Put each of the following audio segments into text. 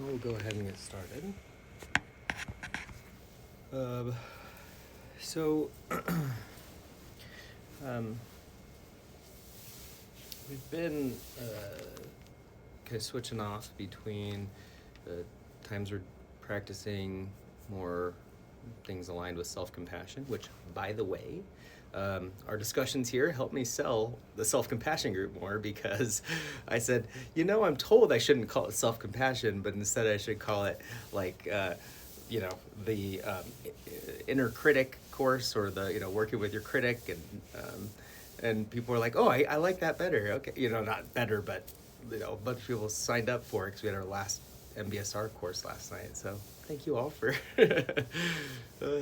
We'll go ahead and get started. Um, so, we've been kind of switching off between times we're practicing more things aligned with self-compassion, which, by the way, our discussions here help me sell the self-compassion group more, because I said, I'm told I shouldn't call it self-compassion, but instead I should call it like, the inner critic course, or the, working with your critic. And people were like, oh, I like that better. Okay, not better, but, a bunch of people signed up for it because we had our last MBSR course last night. So thank you all for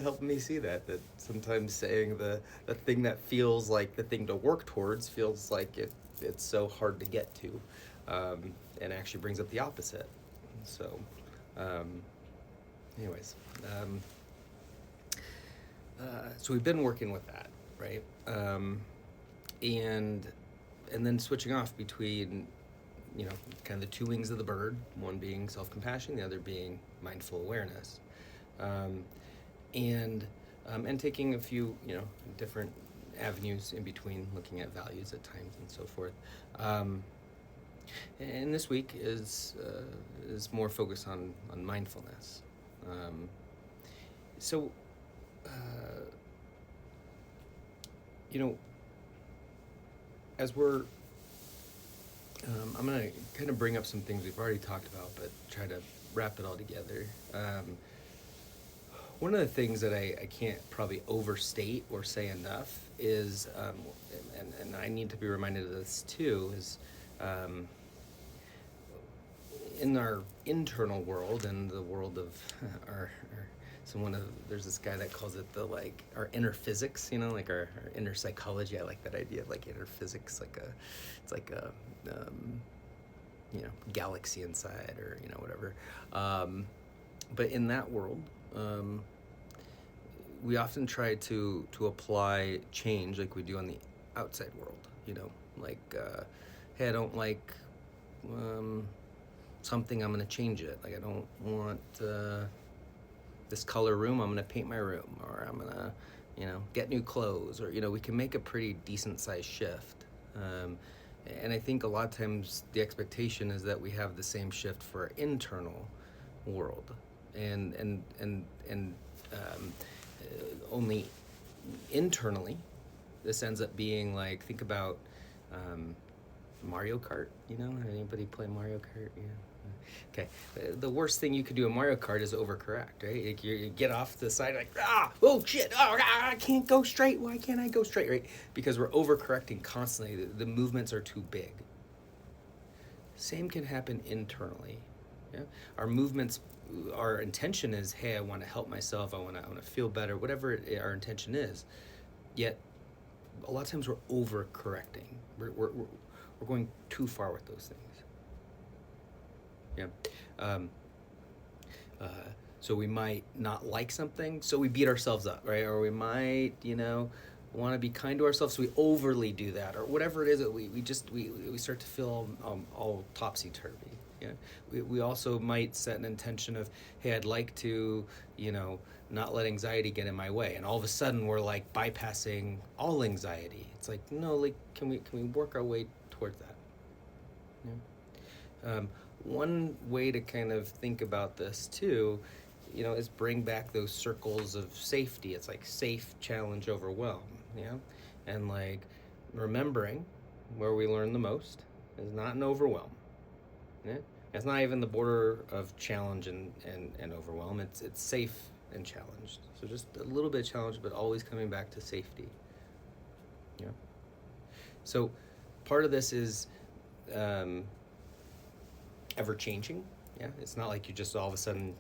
helping me see that sometimes saying the thing that feels like the thing to work towards feels like it's so hard to get to, and actually brings up the opposite. So anyways, so we've been working with that, right? And then switching off between, kind of the two wings of the bird, one being self-compassion, the other being mindful awareness, and taking a few, different avenues in between, looking at values at times and so forth. And this week is more focused on mindfulness. So, as we're, I'm going to kind of bring up some things we've already talked about, but try to wrap it all together. One of the things that I can't probably overstate or say enough is, and I need to be reminded of this too, is in our internal world and the world of there's this guy that calls it our inner physics, like our inner psychology. I like that idea of inner physics, it's like a galaxy inside, or whatever. But in that world, we often try to apply change like we do on the outside world. Hey, I don't like something, I'm going to change it. I don't want this color room, I'm going to paint my room, or I'm going to, get new clothes, or, we can make a pretty decent sized shift. And I think a lot of times the expectation is that we have the same shift for our internal world, and only internally this ends up being think about Mario Kart. Anybody play Mario Kart? Yeah. Okay. The worst thing you could do in Mario Kart is overcorrect, right? You get off the side oh shit, I can't go straight. Why can't I go straight, right? Because we're overcorrecting constantly. The movements are too big. Same can happen internally. Yeah? Our movements, our intention is, hey, I want to help myself. I want to feel better. Whatever our intention is. Yet, a lot of times we're overcorrecting. We're going too far with those things. Yeah. So we might not like something, so we beat ourselves up, right? Or we might, want to be kind to ourselves, so we overly do that, or whatever it is that we start to feel all topsy-turvy. Yeah. We also might set an intention of, hey, I'd like to, not let anxiety get in my way, and all of a sudden we're bypassing all anxiety. It's no, can we work our way towards that? Yeah. One way to kind of think about this too, is bring back those circles of safety. It's safe, challenge, overwhelm, and remembering where we learn the most is not an overwhelm. Yeah? It's not even the border of challenge and overwhelm. It's safe and challenged. So just a little bit of challenge, but always coming back to safety. Yeah. So part of this is ever changing. Yeah. It's not like you just all of a sudden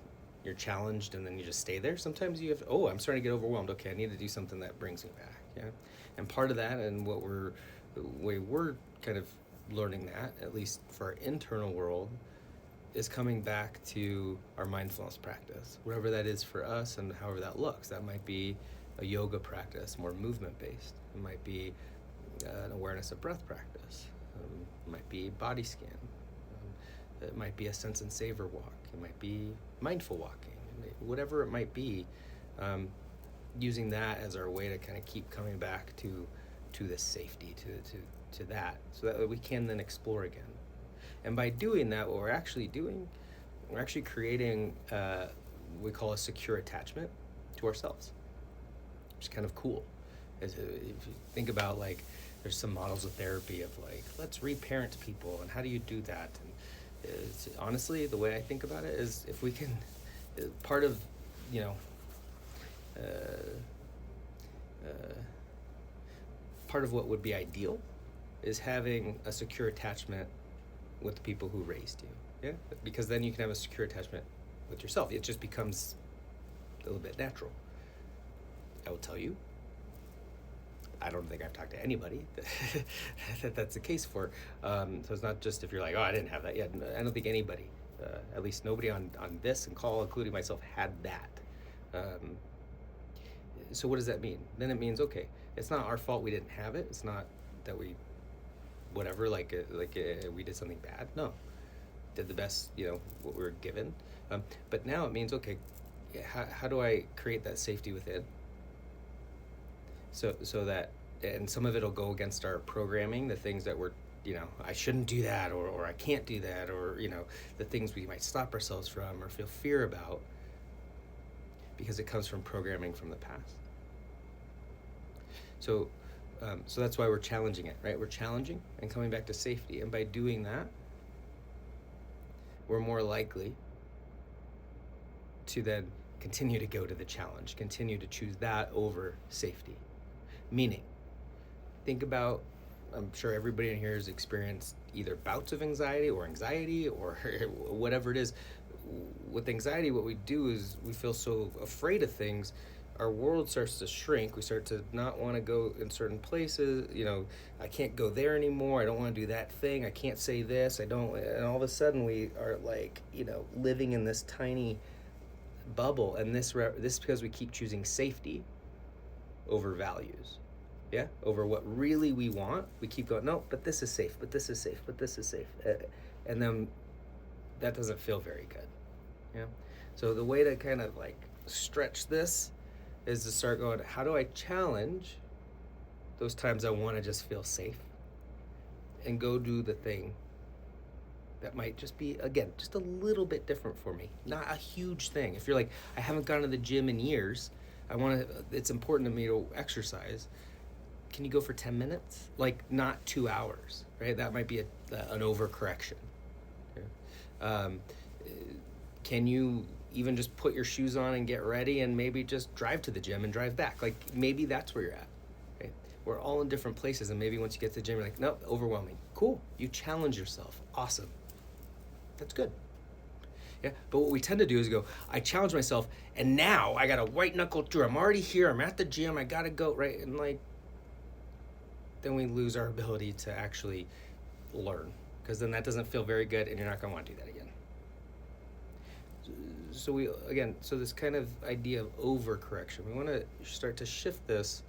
you're challenged and then you just stay there. Sometimes you have, I'm starting to get overwhelmed. Okay, I need to do something that brings me back. Yeah. And part of that, and the way we're kind of learning that, at least for our internal world, is coming back to our mindfulness practice, whatever that is for us and however that looks. That might be a yoga practice, more movement-based. It might be an awareness of breath practice. It might be body scan. It might be a sense and savor walk. It might be mindful walking, whatever it might be. Using that as our way to kind of keep coming back to this safety, to that, so that we can then explore again. And by doing that, what we're actually doing, we're actually creating what we call a secure attachment to ourselves, which is kind of cool. If you think about, like, there's some models of therapy of like, let's reparent people, and how do you do that? And honestly, the way I think about it is, if we can, part of, you know, part of what would be ideal is having a secure attachment with the people who raised you, yeah? Because then you can have a secure attachment with yourself. It just becomes a little bit natural. I will tell you, I don't think I've talked to anybody that's the case for. So it's not just if you're like, oh, I didn't have that yet. I don't think anybody, at least nobody on this and call, including myself, had that. So what does that mean? Then it means, okay, it's not our fault we didn't have it. It's not that we, whatever, we did something bad. No, did the best, what we were given. But now it means, okay, how do I create that safety within? So that, and some of it'll go against our programming, the things that we're, I shouldn't do that, or I can't do that, or, the things we might stop ourselves from or feel fear about, because it comes from programming from the past. So that's why we're challenging it, right? We're challenging and coming back to safety. And by doing that, we're more likely to then continue to go to the challenge, continue to choose that over safety. Meaning, think about, I'm sure everybody in here has experienced either bouts of anxiety or whatever it is. With anxiety, what we do is we feel so afraid of things, our world starts to shrink. We start to not want to go in certain places. I can't go there anymore. I don't want to do that thing. I can't say this. And all of a sudden we are like, living in this tiny bubble. And this is because we keep choosing safety over values. Yeah, over what really we want. We keep going, no, but this is safe, but this is safe, but this is safe. And then that doesn't feel very good. Yeah. So the way to kind of like stretch this is to start going, how do I challenge those times I want to just feel safe and go do the thing that might just be, again, just a little bit different for me. Not a huge thing. If you're like, I haven't gone to the gym in years, it's important to me to exercise. Can you go for 10 minutes? Like, not 2 hours, right? That might be an overcorrection. Okay. Can you even just put your shoes on and get ready and maybe just drive to the gym and drive back? Like, maybe that's where you're at, right? We're all in different places, and maybe once you get to the gym, you're like, nope, overwhelming. Cool. You challenge yourself. Awesome. That's good. Yeah, but what we tend to do is go, I challenge myself, and now I got a white knuckle through. I'm already here. I'm at the gym. I got to go, right? And then we lose our ability to actually learn, because then that doesn't feel very good, and you're not going to want to do that again. So this kind of idea of overcorrection, we want to start to shift this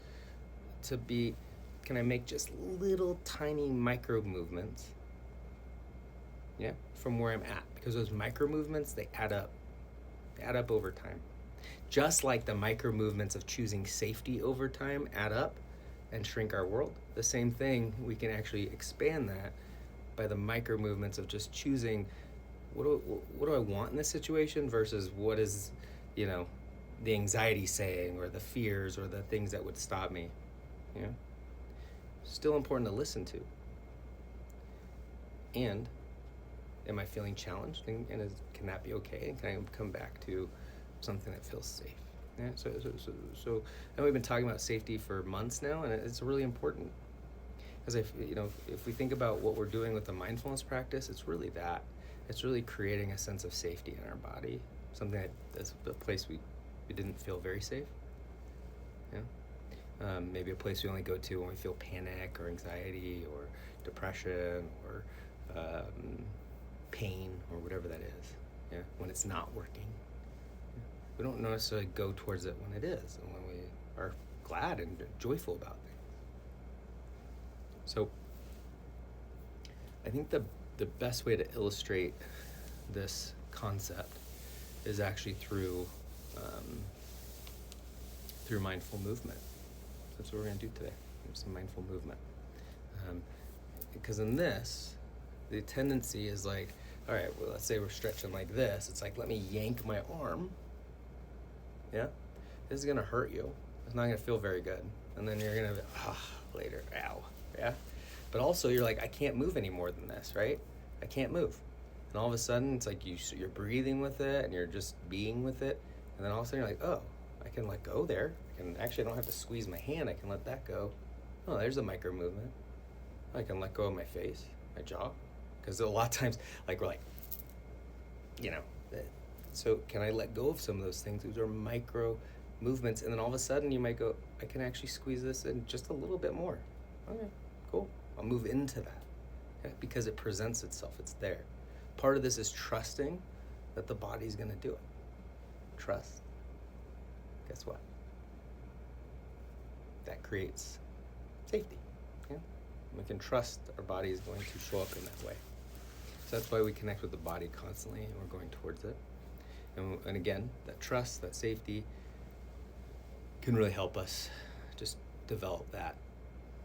to be, can I make just little tiny micro movements, yeah, from where I'm at? Because those micro movements, they add up over time. Just like the micro movements of choosing safety over time add up and shrink our world, the same thing, we can actually expand that by the micro movements of just choosing, what do I want in this situation versus what is, the anxiety saying, or the fears, or the things that would stop me. Yeah, still important to listen to. And am I feeling challenged? And can that be okay? And can I come back to something that feels safe? Yeah. So and we've been talking about safety for months now, and it's really important. Because if we think about what we're doing with the mindfulness practice, it's really that. It's really creating a sense of safety in our body, something that's a place we didn't feel very safe. Yeah. Maybe a place we only go to when we feel panic or anxiety or depression or pain or whatever that is. Yeah. When it's not working. Yeah. We don't necessarily go towards it when it is, and when we are glad and joyful about things. So I think the the best way to illustrate this concept is actually through mindful movement. That's what we're going to do today. Some mindful movement. Because in this, the tendency is like, all right, well, let's say we're stretching like this. It's like, let me yank my arm. Yeah? This is going to hurt you. It's not going to feel very good. And then you're going to, later, ow. Yeah? But also, you're like, I can't move any more than this, right? I can't move. And all of a sudden, it's like you're breathing with it, and you're just being with it. And then all of a sudden, you're like, oh, I can let go there. I don't have to squeeze my hand. I can let that go. Oh, there's a micro movement. I can let go of my face, my jaw. Because a lot of times, like, we're like, so can I let go of some of those things? Those are micro movements. And then all of a sudden, you might go, I can actually squeeze this in just a little bit more. Okay, cool. I'll move into that. Okay? Because it presents itself. It's there. Part of this is trusting that the body's going to do it. Trust. Guess what? That creates safety. Yeah? We can trust our body is going to show up in that way. So that's why we connect with the body constantly, and we're going towards it. And again, that trust, that safety can really help us just develop that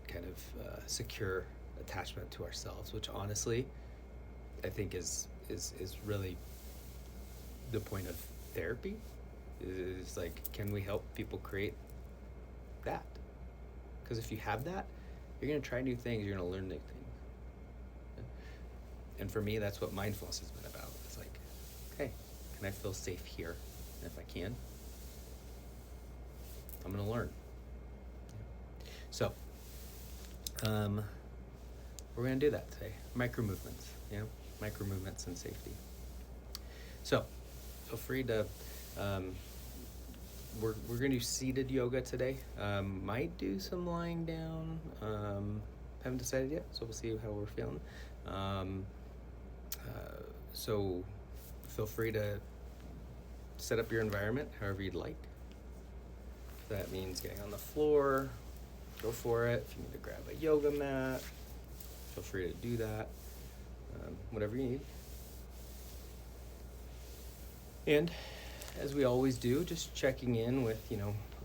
kind of secure attachment to ourselves, which honestly, I think is really the point of therapy. Is like, can we help people create that? Because if you have that, you're going to try new things, you're going to learn new things. And for me, that's what mindfulness has been about. It's like, okay, can I feel safe here? And if I can, I'm going to learn. So, we're going to do that today. Micro movements, micro movements and safety. So, feel free to, we're going to do seated yoga today. Might do some lying down. Haven't decided yet, so we'll see how we're feeling. So feel free to set up your environment however you'd like. If that means getting on the floor, go for it. If you need to grab a yoga mat, feel free to do that. Whatever you need. And as we always do, just checking in with,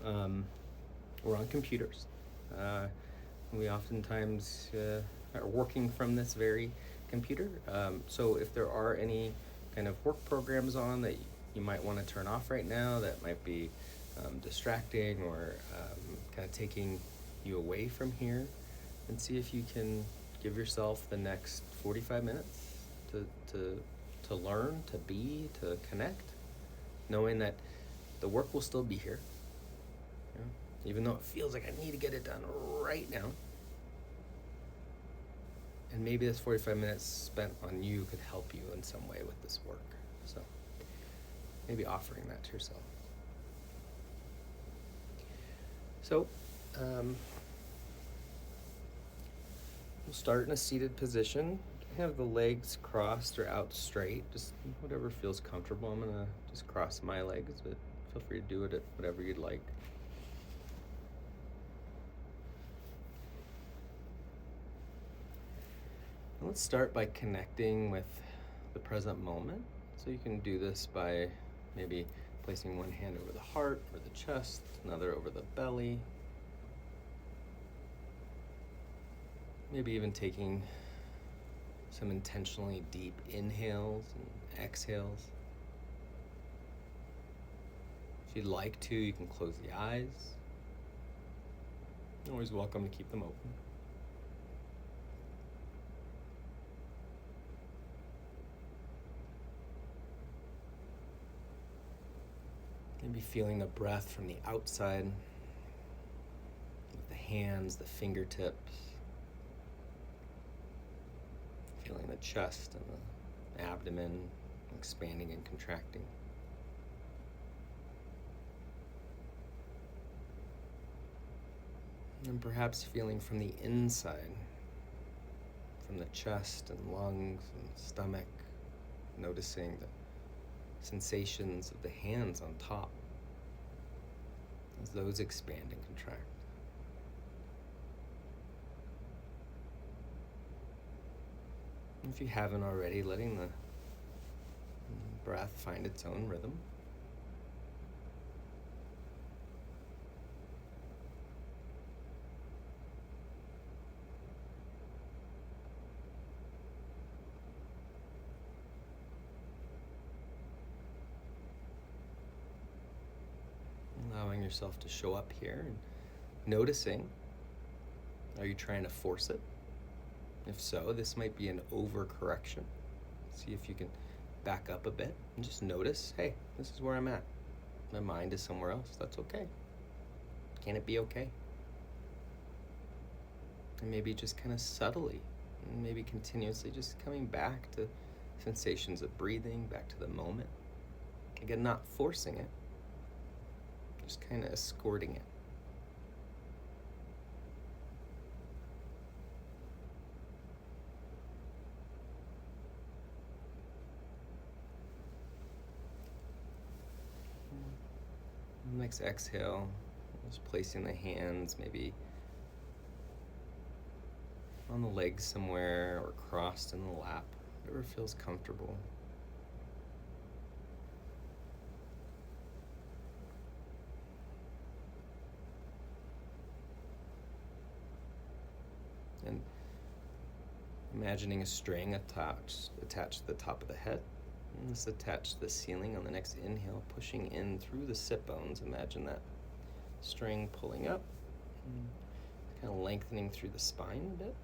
we're on computers. We oftentimes are working from this very computer. So if there are any kind of work programs on that you might want to turn off right now that might be distracting or kind of taking you away from here, and see if you can give yourself the next 45 minutes to learn, to be, to connect, knowing that the work will still be here. Even though it feels like I need to get it done right now. And maybe this 45 minutes spent on you could help you in some way with this work. So maybe offering that to yourself. So we'll start in a seated position. Have the legs crossed or out straight, just whatever feels comfortable. I'm gonna just cross my legs, but feel free to do it at whatever you'd like. Let's start by connecting with the present moment. So you can do this by maybe placing one hand over the heart or the chest, another over the belly. Maybe even taking some intentionally deep inhales and exhales. If you'd like to, you can close the eyes. You're always welcome to keep them open. Maybe feeling the breath from the outside, with the hands, the fingertips. Feeling the chest and the abdomen expanding and contracting. And perhaps feeling from the inside, from the chest and lungs and stomach, noticing the sensations of the hands on top as those expand and contract. If you haven't already, letting the breath find its own rhythm. Allowing yourself to show up here and noticing, are you trying to force it? If so, this might be an overcorrection. See if you can back up a bit and just notice, hey, this is where I'm at. My mind is somewhere else. That's okay. Can it be okay? And maybe just kind of subtly, and maybe continuously just coming back to sensations of breathing, back to the moment. Again, not forcing it, just kind of escorting it. Next exhale, just placing the hands maybe on the legs somewhere or crossed in the lap, whatever feels comfortable. And imagining a string attached to the top of the head. And this attached to the ceiling on the next inhale, pushing in through the sit bones. Imagine that string pulling up, kind of lengthening through the spine a bit.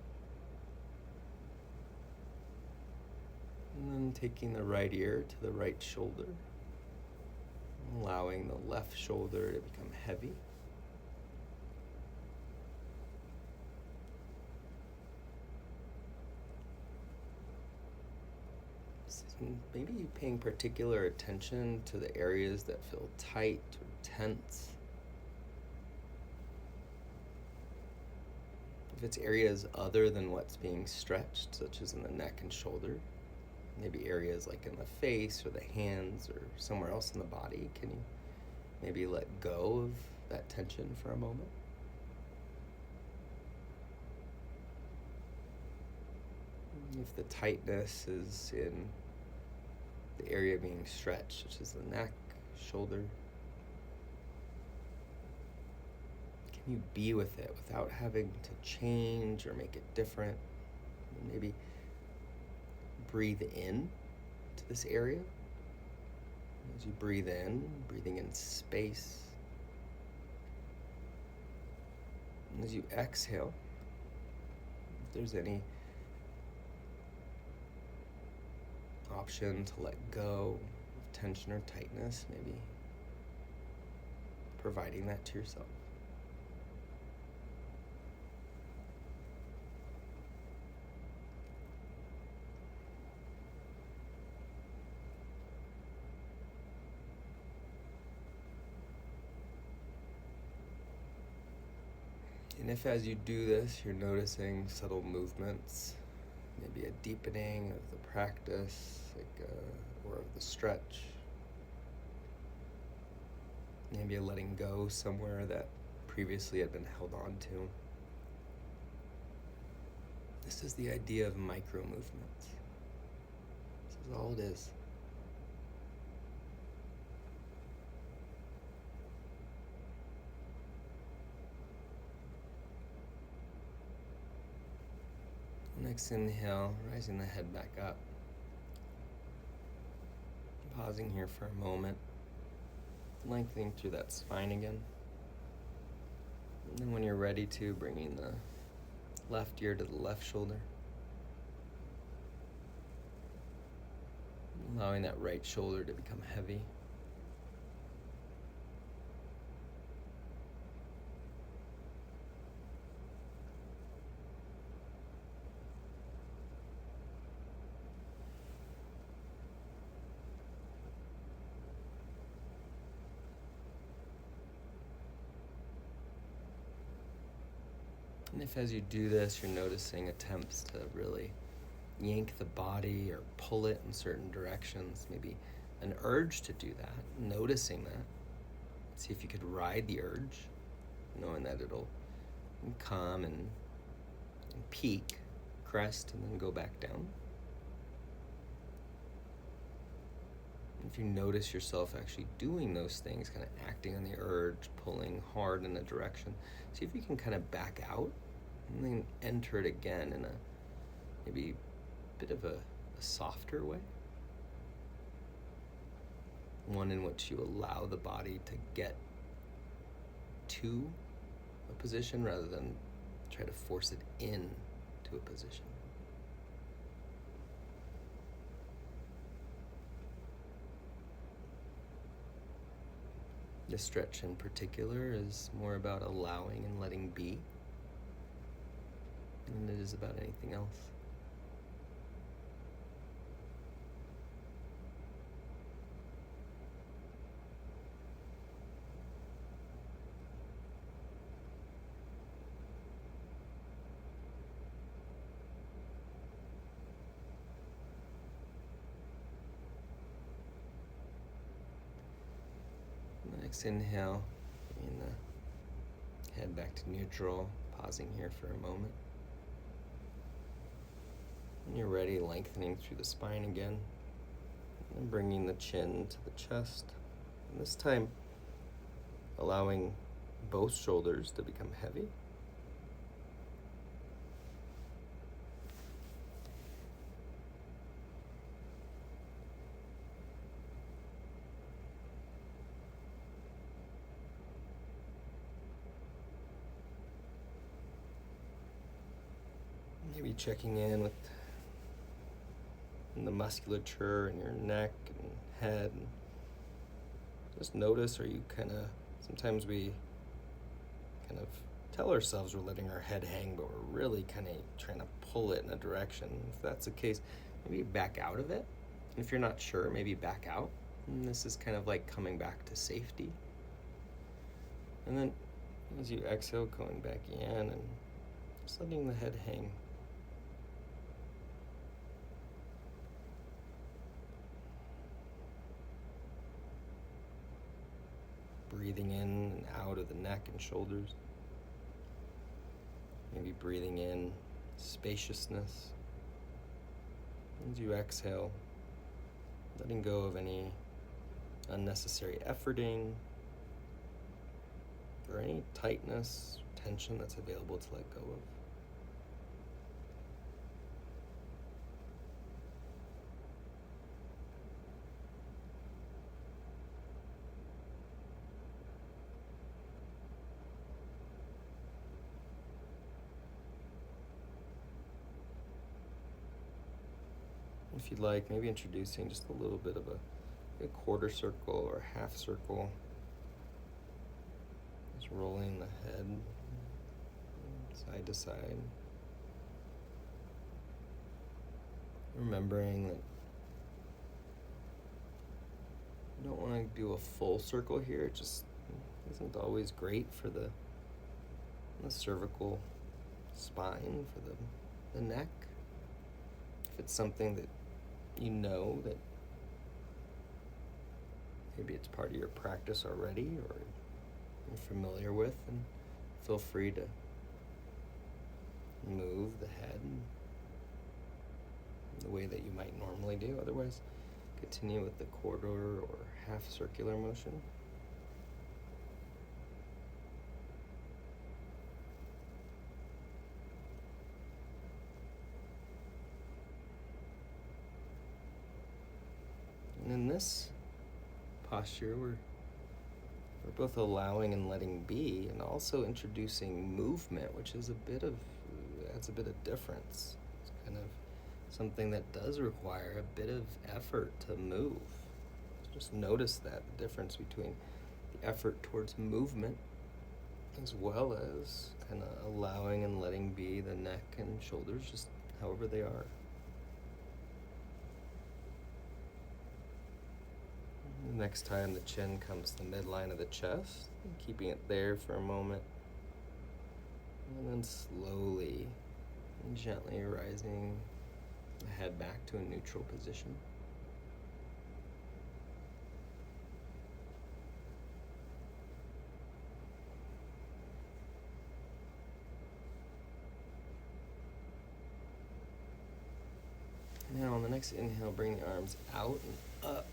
And then taking the right ear to the right shoulder, allowing the left shoulder to become heavy. Maybe paying particular attention to the areas that feel tight or tense. If it's areas other than what's being stretched, such as in the neck and shoulder, maybe areas like in the face or the hands or somewhere else in the body, can you maybe let go of that tension for a moment? If the tightness is in the area being stretched, such as the neck, shoulder, can you be with it without having to change or make it different? Maybe breathe in to this area. As you breathe in, breathing in space. And as you exhale, if there's any option to let go of tension or tightness, maybe providing that to yourself. And if as you do this, you're noticing subtle movements, maybe a deepening of the practice, or of the stretch. Maybe a letting go somewhere that previously had been held on to. This is the idea of micromovements. This is all it is. Next inhale, rising the head back up. Pausing here for a moment, lengthening through that spine again. And then when you're ready to, bringing the left ear to the left shoulder. Allowing that right shoulder to become heavy. And if as you do this, you're noticing attempts to really yank the body or pull it in certain directions, maybe an urge to do that, noticing that. See if you could ride the urge, knowing that it'll come and peak, crest, and then go back down. If you notice yourself actually doing those things, kind of acting on the urge, pulling hard in a direction, see if you can kind of back out and then enter it again in a maybe bit of a softer way. One in which you allow the body to get to a position rather than try to force it in to a position. This stretch in particular is more about allowing and letting be than it is about anything else. Next inhale, bringing the head back to neutral, pausing here for a moment. When you're ready, lengthening through the spine again, and bringing the chin to the chest. And this time, allowing both shoulders to become heavy. Maybe checking in with the musculature in your neck and head. And just notice, are you sometimes we kind of tell ourselves we're letting our head hang, but we're really kind of trying to pull it in a direction. If that's the case, maybe back out of it. If you're not sure, maybe back out. And this is kind of like coming back to safety. And then as you exhale, going back in and just letting the head hang. Breathing in and out of the neck and shoulders. Maybe breathing in spaciousness. As you exhale, letting go of any unnecessary efforting or any tightness, tension that's available to let go of. If you'd like, maybe introducing just a little bit of a quarter circle or half circle. Just rolling the head side to side. Remembering that you don't want to do a full circle here. It just isn't always great for the cervical spine, for the neck. If it's something that you know that maybe it's part of your practice already or you're familiar with, and feel free to move the head the way that you might normally do. Otherwise, continue with the quarter or half circular motion. And in this posture, we're both allowing and letting be, and also introducing movement, which is adds a bit of difference. It's kind of something that does require a bit of effort to move. Just notice that, the difference between the effort towards movement as well as kind of allowing and letting be the neck and shoulders just however they are. Next time the chin comes to the midline of the chest, keeping it there for a moment, and then slowly and gently rising the head back to a neutral position. Now on the next inhale, bring the arms out and up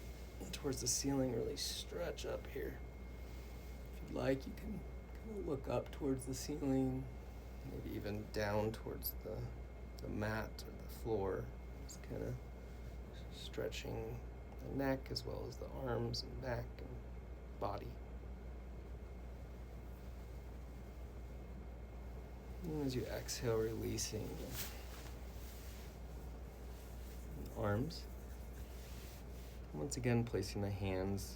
towards the ceiling, really stretch up here. If you'd like, you can kind of look up towards the ceiling, maybe even down towards the mat or the floor. Just kind of stretching the neck as well as the arms and back and body. And as you exhale, releasing the arms. Once again, placing the hands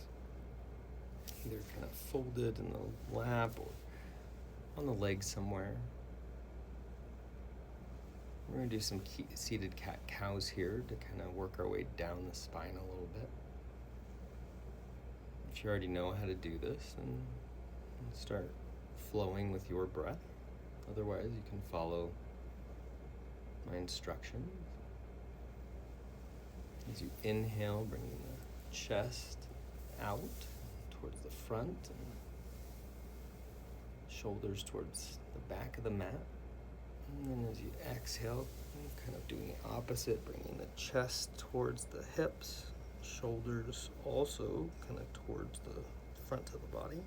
either kind of folded in the lap or on the legs somewhere. We're going to do some seated cat-cows here to kind of work our way down the spine a little bit. If you already know how to do this, then start flowing with your breath. Otherwise, you can follow my instructions. As you inhale, bringing the chest out towards the front and shoulders towards the back of the mat. And then as you exhale, kind of doing the opposite, bringing the chest towards the hips, shoulders also kind of towards the front of the body.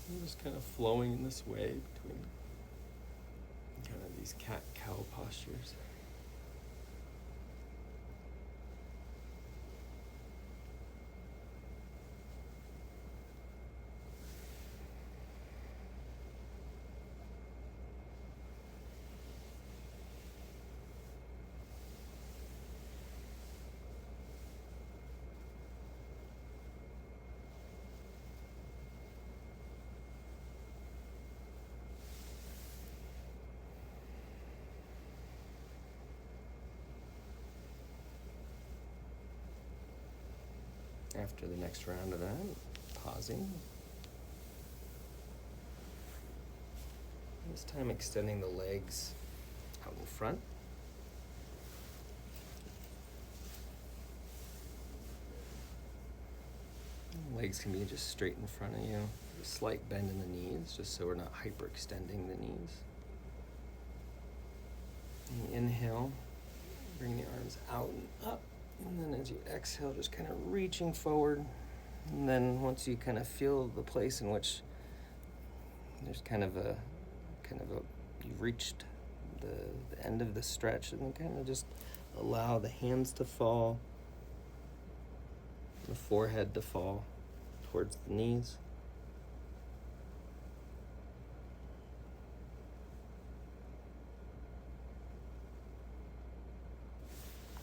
And just kind of flowing in this way between kind of these cat-cow postures. After the next round of that, pausing. This time extending the legs out in front. Legs can be just straight in front of you. A slight bend in the knees, just so we're not hyperextending the knees. And inhale, bring the arms out and up. And then as you exhale, just kind of reaching forward. And then once you kind of feel the place in which there's you've reached the end of the stretch, and then kind of just allow the hands to fall, the forehead to fall towards the knees.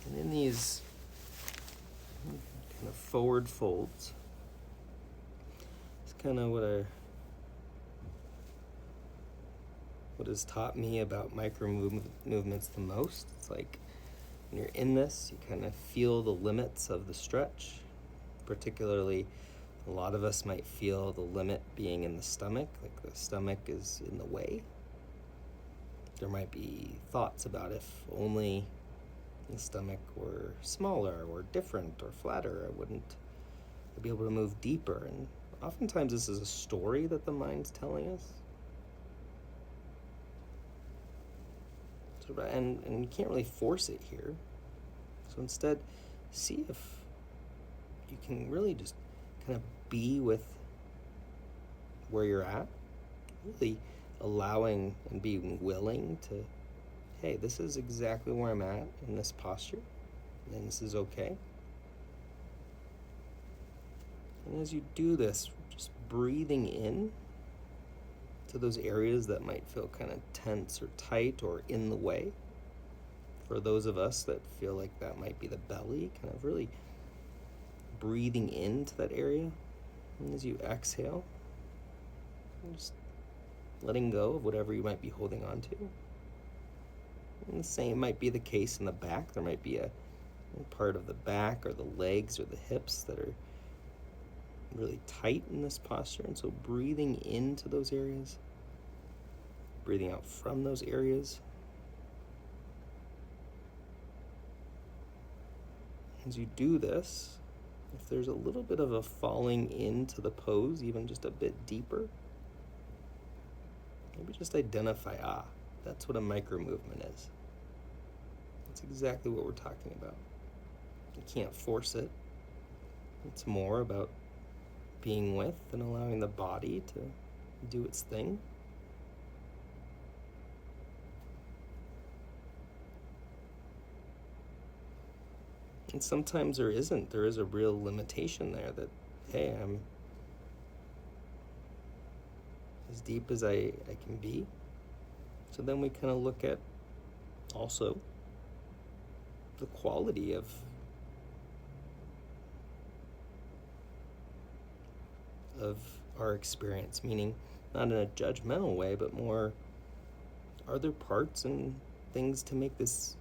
And in these kind of forward folds, it's kind of what has taught me about micro movements the most. It's like when you're in this, you kind of feel the limits of the stretch. Particularly, a lot of us might feel the limit being in the stomach, like the stomach is in the way. There might be thoughts about if only the stomach were smaller or different or flatter, I'd be able to move deeper. And oftentimes this is a story that the mind's telling us. So, and you can't really force it here. So instead, see if you can really just kind of be with where you're at, really allowing and being willing to, hey, this is exactly where I'm at in this posture, and this is okay. And as you do this, just breathing in to those areas that might feel kind of tense or tight or in the way. For those of us that feel like that might be the belly, kind of really breathing into that area. And as you exhale, just letting go of whatever you might be holding on to. And the same might be the case in the back. There might be a part of the back or the legs or the hips that are really tight in this posture. And so breathing into those areas, breathing out from those areas. As you do this, if there's a little bit of a falling into the pose, even just a bit deeper, maybe just identify, that's what a micro movement is. That's exactly what we're talking about. You can't force it. It's more about being with and allowing the body to do its thing. And sometimes there isn't. There is a real limitation there that, hey, I'm as deep as I can be. So then we kind of look at also the quality of our experience, meaning not in a judgmental way, but more, are there parts and things to make this,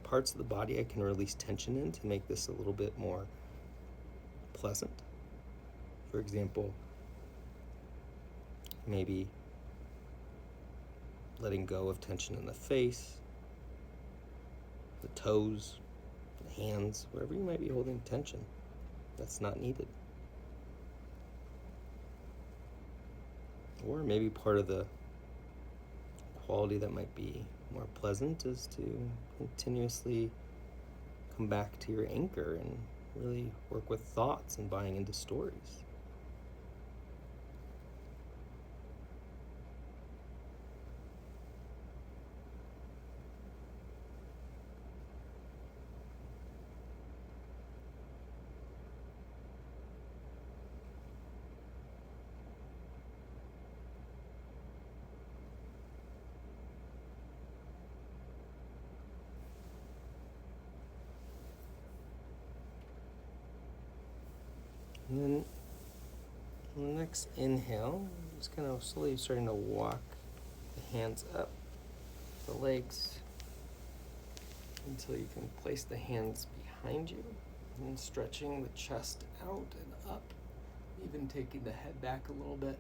parts of the body I can release tension in to make this a little bit more pleasant? For example, maybe letting go of tension in the face, the toes, the hands, wherever you might be holding tension that's not needed. Or maybe part of the quality that might be more pleasant is to continuously come back to your anchor and really work with thoughts and buying into stories. And then on the next inhale, just kind of slowly starting to walk the hands up the legs until you can place the hands behind you, and stretching the chest out and up, even taking the head back a little bit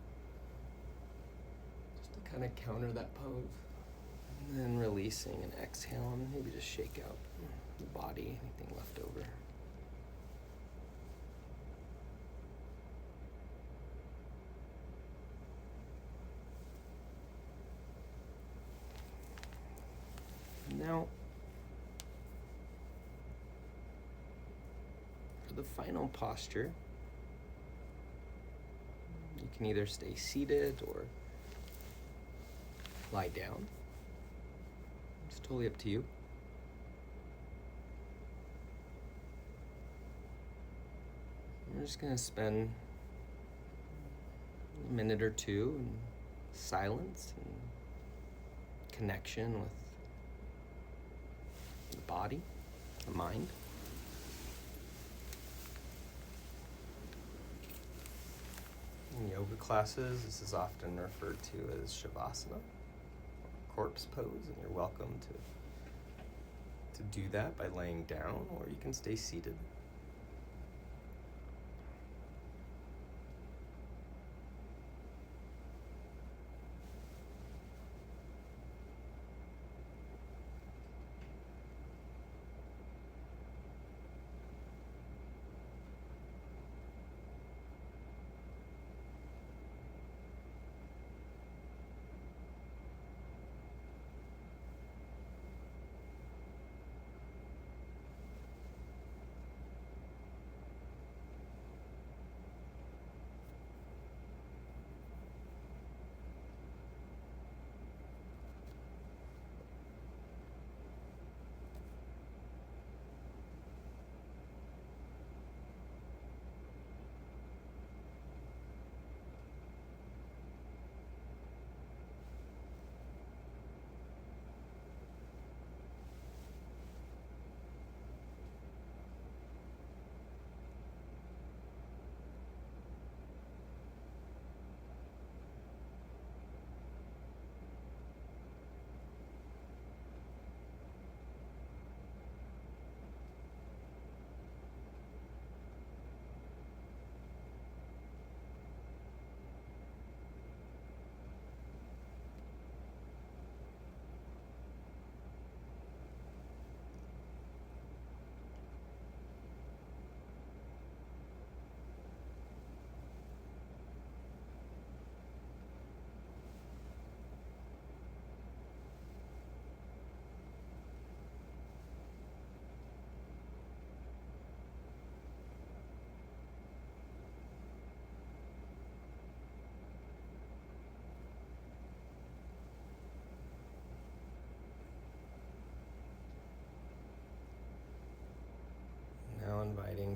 just to kind of counter that pose. And then releasing and exhaling, maybe just shake out the body, anything left over. Now, for the final posture, you can either stay seated or lie down. It's totally up to you. We're just going to spend a minute or two in silence and connection with the body, the mind. In yoga classes, this is often referred to as Shavasana, or corpse pose, and you're welcome to do that by laying down, or you can stay seated.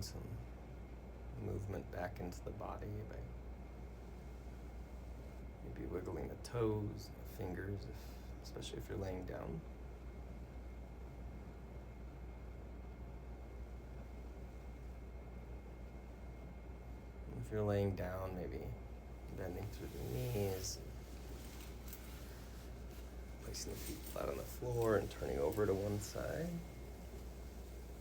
some movement back into the body by maybe wiggling the toes, the fingers, especially if you're laying down. If you're laying down, maybe bending through the knees, placing the feet flat on the floor and turning over to one side.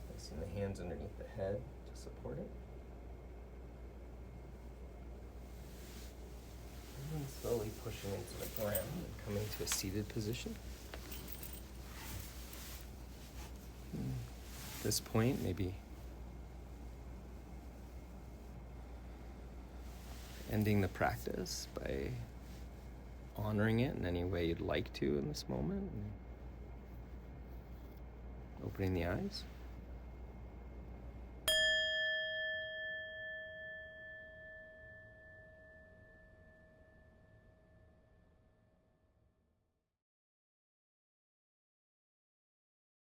Placing the hands underneath the head to support it. And then slowly pushing into the ground and coming to a seated position. At this point, maybe ending the practice by honoring it in any way you'd like to in this moment. And opening the eyes.